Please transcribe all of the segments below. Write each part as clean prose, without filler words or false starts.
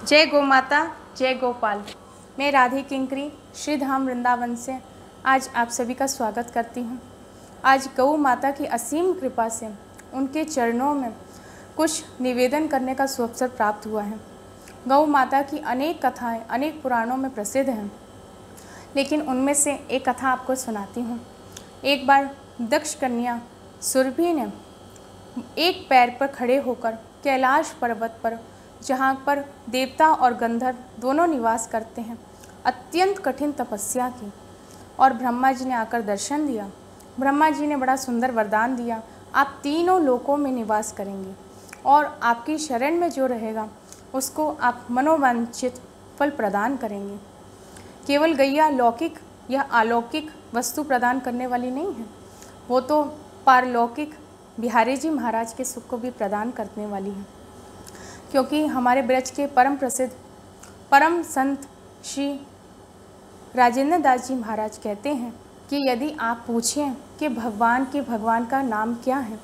जय गौ माता, जय गोपाल। मैं राधे किंकरी श्री धाम वृंदावन से आज आप सभी का स्वागत करती हूँ। आज गौ माता की असीम कृपा से उनके चरणों में कुछ निवेदन करने का सुअवसर प्राप्त हुआ है। गौ माता की अनेक कथाएं अनेक पुराणों में प्रसिद्ध हैं, लेकिन उनमें से एक कथा आपको सुनाती हूँ। एक बार दक्ष कन्या सुरभि ने एक पैर पर खड़े होकर कैलाश पर्वत पर, जहाँ पर देवता और गंधर्व दोनों निवास करते हैं, अत्यंत कठिन तपस्या की और ब्रह्मा जी ने आकर दर्शन दिया। ब्रह्मा जी ने बड़ा सुंदर वरदान दिया, आप तीनों लोकों में निवास करेंगे और आपकी शरण में जो रहेगा उसको आप मनोवांछित फल प्रदान करेंगे। केवल गैया लौकिक या अलौकिक वस्तु प्रदान करने वाली नहीं है, वो तो पारलौकिक बिहारी जी महाराज के सुख को भी प्रदान करने वाली है। क्योंकि हमारे ब्रज के परम प्रसिद्ध परम संत श्री राजेंद्र दास जी महाराज कहते हैं कि यदि आप पूछें कि भगवान का नाम क्या है,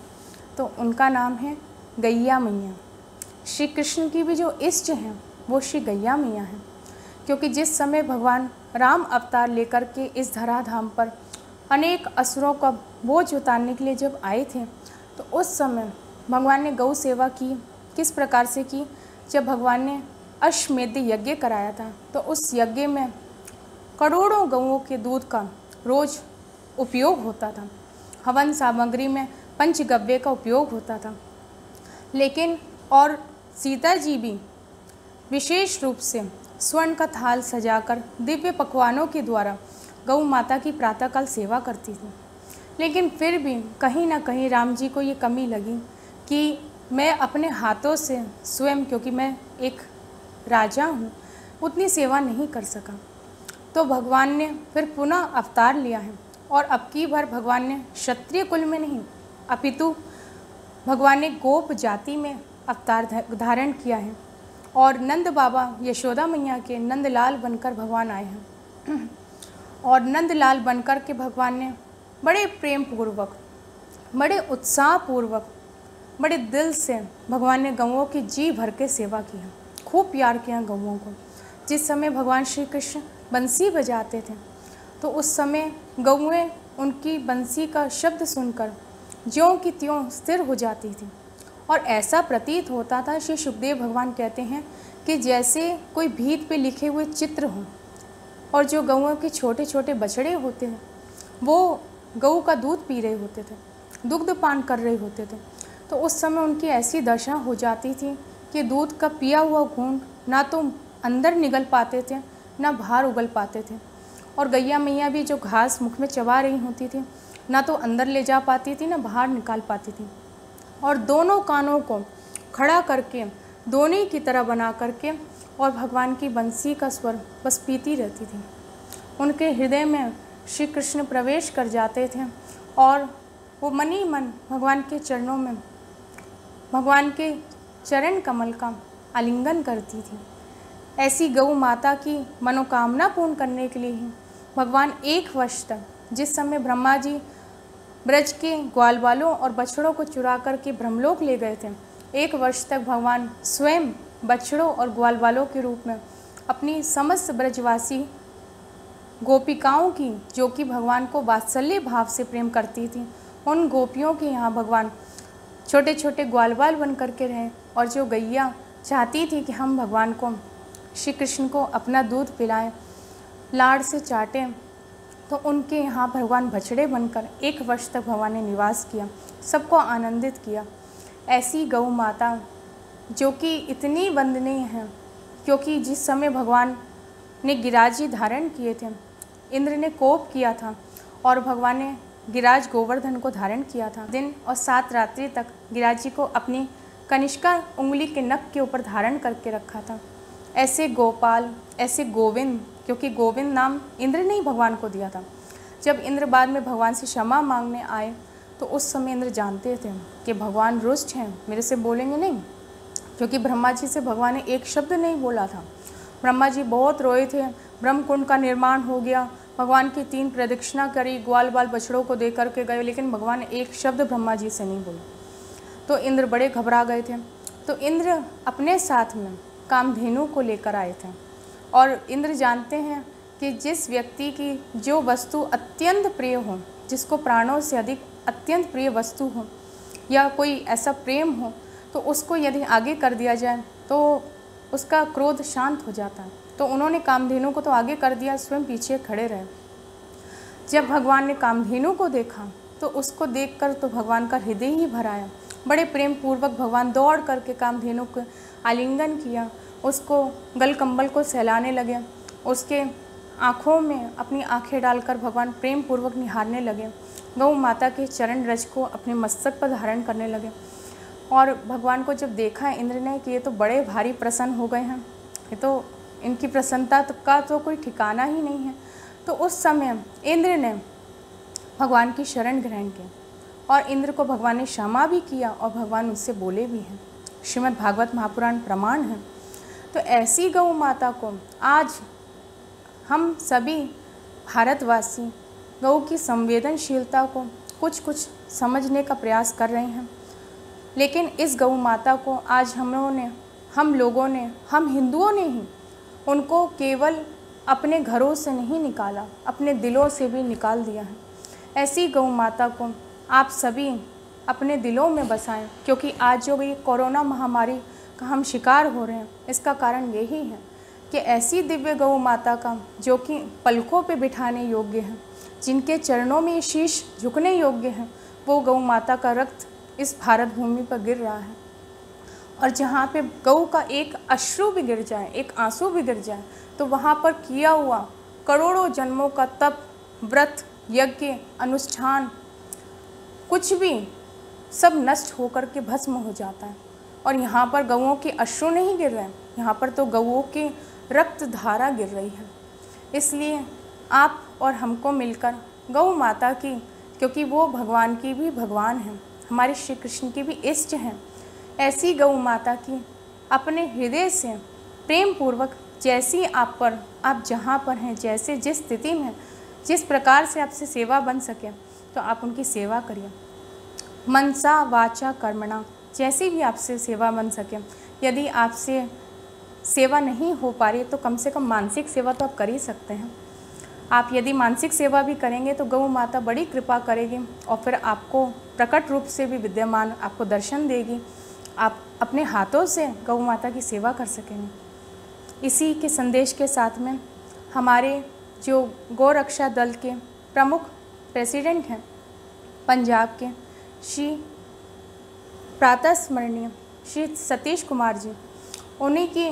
तो उनका नाम है गैया मैया। श्री कृष्ण की भी जो इष्ट हैं वो श्री गैया मैया हैं। क्योंकि जिस समय भगवान राम अवतार लेकर के इस धराधाम पर अनेक असुरों का बोझ उतारने के लिए जब आए थे, तो उस समय भगवान ने गौ सेवा की। किस प्रकार से की? जब भगवान ने अश्वमेध यज्ञ कराया था, तो उस यज्ञ में करोड़ों गौओं के दूध का रोज उपयोग होता था। हवन सामग्री में पंचगव्य का उपयोग होता था। लेकिन और सीता जी भी विशेष रूप से स्वर्ण का थाल सजाकर दिव्य पकवानों के द्वारा गौ माता की प्रातःकाल सेवा करती थी। लेकिन फिर भी कहीं ना कहीं राम जी को ये कमी लगी कि मैं अपने हाथों से स्वयं, क्योंकि मैं एक राजा हूँ, उतनी सेवा नहीं कर सका। तो भगवान ने फिर पुनः अवतार लिया है और अब की बार भगवान ने क्षत्रिय कुल में नहीं, अपितु भगवान ने गोप जाति में अवतार धारण किया है और नंद बाबा यशोदा मैया के नंदलाल बनकर भगवान आए हैं। और नंदलाल बनकर के भगवान ने बड़े प्रेम पूर्वक, बड़े उत्साह पूर्वक, बड़े दिल से भगवान ने गौओं की जी भर के सेवा की है। खूब प्यार किया गौओं को। जिस समय भगवान श्री कृष्ण बंसी बजाते थे, तो उस समय गौएं उनकी बंसी का शब्द सुनकर ज्यों की त्यों स्थिर हो जाती थी और ऐसा प्रतीत होता था, श्री सुखदेव भगवान कहते हैं कि जैसे कोई भीत पे लिखे हुए चित्र हों। और जो गौओं के छोटे छोटे बछड़े होते हैं, वो गऊ का दूध पी रहे होते थे, दुग्ध पान कर रहे होते थे, तो उस समय उनकी ऐसी दशा हो जाती थी कि दूध का पिया हुआ घूंट ना तो अंदर निगल पाते थे, ना बाहर उगल पाते थे। और गैया मैया भी जो घास मुख में चबा रही होती थी, ना तो अंदर ले जा पाती थी, ना बाहर निकाल पाती थी। और दोनों कानों को खड़ा करके, दोनों की तरह बना करके, और भगवान की बंसी का स्वर बस पीती रहती थी। उनके हृदय में श्री कृष्ण प्रवेश कर जाते थे और वो मन ही मन भगवान के चरणों में, भगवान के चरण कमल का आलिंगन करती थी। ऐसी गौ माता की मनोकामना पूर्ण करने के लिए ही भगवान एक वर्ष तक, जिस समय ब्रह्मा जी ब्रज के ग्वाल बालों और बछड़ों को चुरा कर के ब्रह्मलोक ले गए थे, एक वर्ष तक भगवान स्वयं बछड़ों और ग्वाल बालों के रूप में अपनी समस्त ब्रजवासी गोपिकाओं की, जो कि भगवान को वात्सल्य भाव से प्रेम करती थी, उन गोपियों के यहाँ भगवान छोटे छोटे ग्वाल बाल बन करके रहे। और जो गैया चाहती थी कि हम भगवान को, श्री कृष्ण को अपना दूध पिलाएं, लाड़ से चाटें, तो उनके यहाँ भगवान बछड़े बनकर एक वर्ष तक भगवान ने निवास किया, सबको आनंदित किया। ऐसी गौ माता जो कि इतनी वंदनीय है, क्योंकि जिस समय भगवान ने गिराजी धारण किए थे, इंद्र ने कोप किया था और भगवान ने गिराज गोवर्धन को धारण किया था। दिन और 7 रात्रि तक गिराज जी को अपनी कनिष्का उंगली के नख के ऊपर धारण करके रखा था। ऐसे गोपाल, ऐसे गोविंद, क्योंकि गोविंद नाम इंद्र ने ही भगवान को दिया था। जब इंद्र बाद में भगवान से क्षमा मांगने आए, तो उस समय इंद्र जानते थे कि भगवान रुष्ट हैं, मेरे से बोलेंगे नहीं, क्योंकि ब्रह्मा जी से भगवान ने एक शब्द नहीं बोला था। ब्रह्मा जी बहुत रोए थे, ब्रह्मकुंड का निर्माण हो गया, भगवान की 3 प्रदक्षिणा करी, ग्वाल बाल बछड़ों को दे करके गए, लेकिन भगवान ने एक शब्द ब्रह्मा जी से नहीं बोला। तो इंद्र बड़े घबरा गए थे। तो इंद्र अपने साथ में कामधेनु को लेकर आए थे। और इंद्र जानते हैं कि जिस व्यक्ति की जो वस्तु अत्यंत प्रिय हो, जिसको प्राणों से अधिक अत्यंत प्रिय वस्तु हो या कोई ऐसा प्रेम हो, तो उसको यदि आगे कर दिया जाए तो उसका क्रोध शांत हो जाता है। तो उन्होंने कामधेनु को तो आगे कर दिया, स्वयं पीछे खड़े रहे। जब भगवान ने कामधेनु को देखा तो उसको देखकर तो भगवान का हृदय ही भर आया। बड़े प्रेम पूर्वक भगवान दौड़ करके कामधेनु को आलिंगन किया, उसको गल कंबल को सहलाने लगे, उसके आँखों में अपनी आँखें डालकर भगवान प्रेम पूर्वक निहारने लगे। गौ माता के चरण रज को अपने मस्तक पर धारण करने लगे। और भगवान को जब देखा इंद्र ने कि ये तो बड़े भारी प्रसन्न हो गए हैं, ये तो इनकी प्रसन्नता का तो कोई ठिकाना ही नहीं है, तो उस समय इंद्र ने भगवान की शरण ग्रहण की और इंद्र को भगवान ने क्षमा भी किया और भगवान उससे बोले भी हैं। श्रीमद् भागवत महापुराण प्रमाण है। तो ऐसी गौ माता को आज हम सभी भारतवासी गौ की संवेदनशीलता को कुछ कुछ समझने का प्रयास कर रहे हैं, लेकिन इस गौ माता को आज हम लोगों ने, हम हिंदुओं ने ही उनको केवल अपने घरों से नहीं निकाला, अपने दिलों से भी निकाल दिया है। ऐसी गौ माता को आप सभी अपने दिलों में बसाएं, क्योंकि आज जो ये कोरोना महामारी का हम शिकार हो रहे हैं, इसका कारण यही है कि ऐसी दिव्य गौ माता का जो कि पलकों पे बिठाने योग्य है, जिनके चरणों में शीश झुकने योग्य है, वो गौ माता का रक्त इस भारत भूमि पर गिर रहा है। और जहाँ पे गौ का एक अश्रु भी गिर जाए, एक आंसू भी गिर जाए, तो वहाँ पर किया हुआ करोड़ों जन्मों का तप, व्रत, यज्ञ, अनुष्ठान, कुछ भी सब नष्ट होकर के भस्म हो जाता है। और यहाँ पर गौओं के अश्रु नहीं गिर रहे हैं, यहाँ पर तो गौओं की रक्त धारा गिर रही है। इसलिए आप और हमको मिलकर गौ माता की, क्योंकि वो भगवान की भी भगवान है, हमारे श्री कृष्ण की भी इष्ट हैं, ऐसी गौ माता की अपने हृदय से प्रेम पूर्वक जैसी आप जहाँ पर हैं, जैसे जिस स्थिति में, जिस प्रकार से आपसे सेवा बन सके, तो आप उनकी सेवा करिए। मनसा वाचा कर्मणा, जैसी भी आपसे सेवा बन सके। यदि आपसे सेवा नहीं हो पा रही तो कम से कम मानसिक सेवा तो आप कर ही सकते हैं। आप यदि मानसिक सेवा भी करेंगे तो गौ माता बड़ी कृपा करेगी और फिर आपको प्रकट रूप से भी विद्यमान आपको दर्शन देगी। आप अपने हाथों से गौ माता की सेवा कर सकेंगे। इसी के संदेश के साथ में हमारे जो गौ रक्षा दल के प्रमुख प्रेसिडेंट हैं पंजाब के, श्री प्रातः स्मरणीय श्री सतीश कुमार जी, उन्हीं की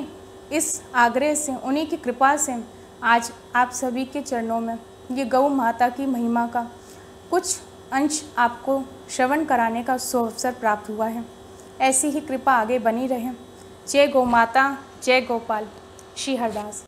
इस आग्रह से, उन्हीं की कृपा से आज आप सभी के चरणों में ये गौ माता की महिमा का कुछ अंश आपको श्रवण कराने का सुअवसर प्राप्त हुआ है। ऐसी ही कृपा आगे बनी रहे। जय गौ माता, जय गोपाल। श्री हरदास।